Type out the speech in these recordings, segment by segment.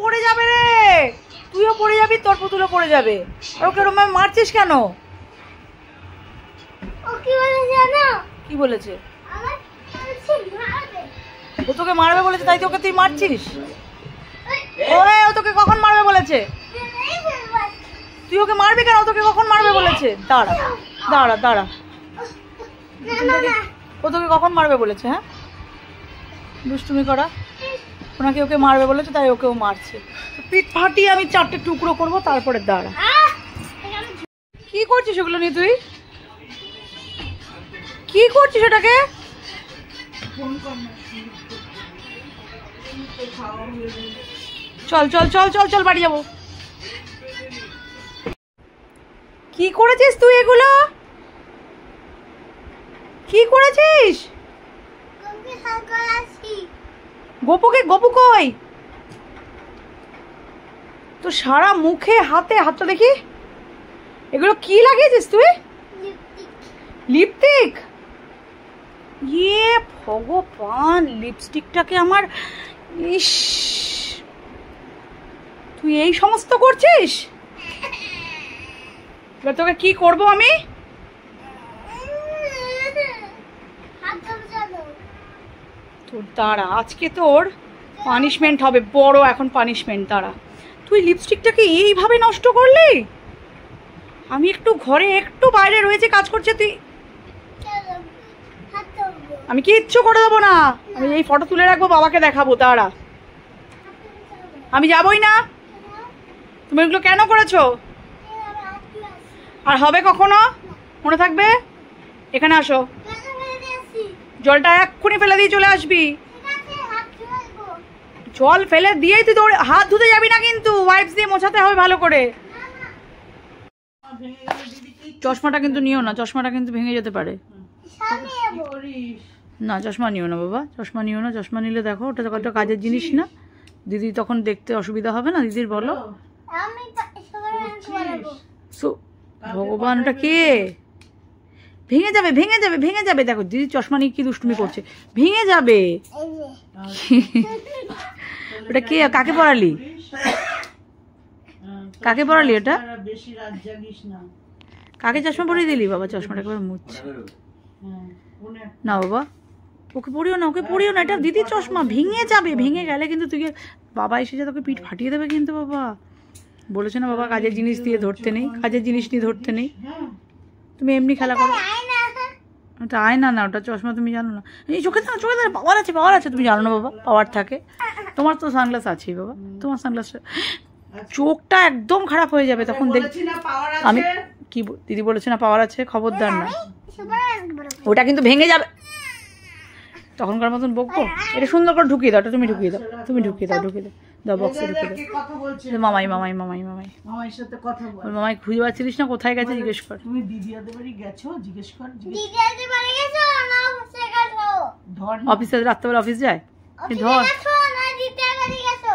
পড়ে যাবে রে, তুইও পড়ে যাবি, তোর পুতুলও পড়ে যাবে। আর ওকে রকম মারছিস কেন? কি বলেছে? ও তোকে মারবে বলেছে, তাই তোকে তুই মারছিস? ওরে, ও তোকে কখন মারবে বলেছে? তুই ওকে মারবি কেন? ও তোকে কখন মারবে বলেছে? দাঁড়া দাঁড়া দাঁড়া, ও তোকে কখন মারবে বলেছে? হ্যাঁ, দুষ্টুমি করা। ওনাকে ওকে মারবে বলেছে, তাই ওকেও মারছে। পিঠ ফাটিয়ে আমি 4টে টুকরো করবো, তারপরে দাঁড়া। কি করছিস ওগুলো নিয়ে? তুই কি করছিস ওটাকে? চল চল চল চল চল, বাড়ি যাবো। কি করেছিস তুই এগুলো? কি করেছিস? গোপুকে, গোপু কই? তো সারা মুখে হাতে, হাতটা দেখি। এগুলো কি লাগিয়েছিস তুই? লিপস্টিক? ইয়ে ভগবান, লিপস্টিকটাকে আমার, ইস, তুই এই সমস্ত করছিস? এবার তোকে কি করবো আমি? তোর দাঁড়া, আজকে তোর পানিশমেন্ট হবে, বড় এখন পানিশমেন্ট। দাঁড়া, তুই লিপস্টিকটাকে এইভাবে নষ্ট করলি? আমি একটু ঘরে একটু বাইরে রয়েছে, কাজ করছে, তুই। আমি কিচ্ছু করে দেবো না, আমি এই ফটো তুলে রাখবো, বাবাকে দেখাবো। দাঁড়া, আমি যাবই না। তুমি এগুলো কেন করেছো? আর হবে কখনো? মনে থাকবে। এখানে আসো, জলটা এক্ষুনি ফেলে দিয়ে চলে আসবি। জল ফেলে দিয়েই তুই দৌড়ে, হাত ধুতে যাবি না কিন্তু, ওয়াইপস দিয়ে মোছাতে হবে ভালো করে। চশমাটা কিন্তু নিও না, চশমাটা কিন্তু ভেঙে যেতে পারে। না, চশমা নিও না বাবা, চশমা নিও না। চশমা নিলে দেখো, ওটা তো কাজের জিনিস না, দিদি তখন দেখতে অসুবিধা হবে না দিদির, বলো। ভগবান, ওটা কে? ভেঙে যাবে, ভেঙে যাবে, ভেঙে যাবে। দেখো দিদি চশমা নিয়ে কি দুষ্টুমি করছে, ভেঙে যাবে। ওটা কে? কাকে পড়ালি? কাকে পড়ালি ওটা? কাকে চশমা পরিয়ে দিলি? বাবা চশমাটা একবার মুছছে না বাবা, ওকে পড়িও না, ওকে পড়িও না, এটা দিদির চশমা, ভেঙে যাবে। ভেঙে গেলে কিন্তু তুই, বাবা এসে যা তোকে পিঠ ফাটিয়ে দেবে কিন্তু। বাবা বলেছে না, বাবা কাজের জিনিস দিয়ে ধরতে নেই, কাজের জিনিস নিয়ে ধরতে নেই। তুমি এমনি খেলা করো। ওটা আয়না না, ওটা চশমা, তুমি জানো না? এই চোখে দাঁড়া, চোখে দাঁড়া, পাওয়ার আছে, পাওয়ার আছে, তুমি জানো না বাবা? পাওয়ার থাকে। তোমার তো সানগ্লাস আছেই বাবা, তোমার সানগ্লাস। চোখটা একদম খারাপ হয়ে যাবে তখন। দেখ, আমি কি দিদি বলেছে না পাওয়ার আছে, খবরদার না। ওটা কিন্তু ভেঙে যাবে, তখনকার মতন বকবো। এটা সুন্দর করে ঢুকিয়ে দাও, তুমি ঢুকিয়ে দাও, তুমি ঢুকিয়ে দাও, ঢুকিয়ে দাও, দাও বক্সে ঢুকিয়ে দাও। মামাই মামাই মামাই মামাই মামাইয়ের সাথে কথা বল। মামাই খুঁজে পাচ্ছিলিস না, কোথায় গেছে জিজ্ঞেস কর। তুমি দিদিয়াদের বাড়ি গেছো, জিজ্ঞেস কর। দিদিয়াদের বাড়ি গেছো না? অফিসে গেছো? ধর, অফিসে রাত্রেবেলা অফিস যায়, ধর। না, দিদিয়াদের বাড়ি গেছো।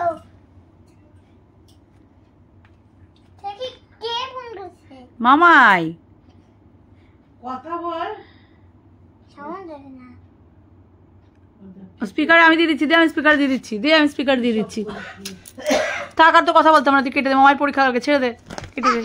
দেখি কে ফোন করছে। মামাই, কথা বল। সাউন্ড দেবে না। স্পিকার আমি দিয়ে দিচ্ছি, দে, আমি স্পিকার দিয়ে দিচ্ছি, দে, আমি স্পিকার দিয়ে দিচ্ছি। থাক, আর তো কথা বলতাম না, তুই কেটে দে। মামার পরীক্ষা ছেড়ে দে, কেটে দে।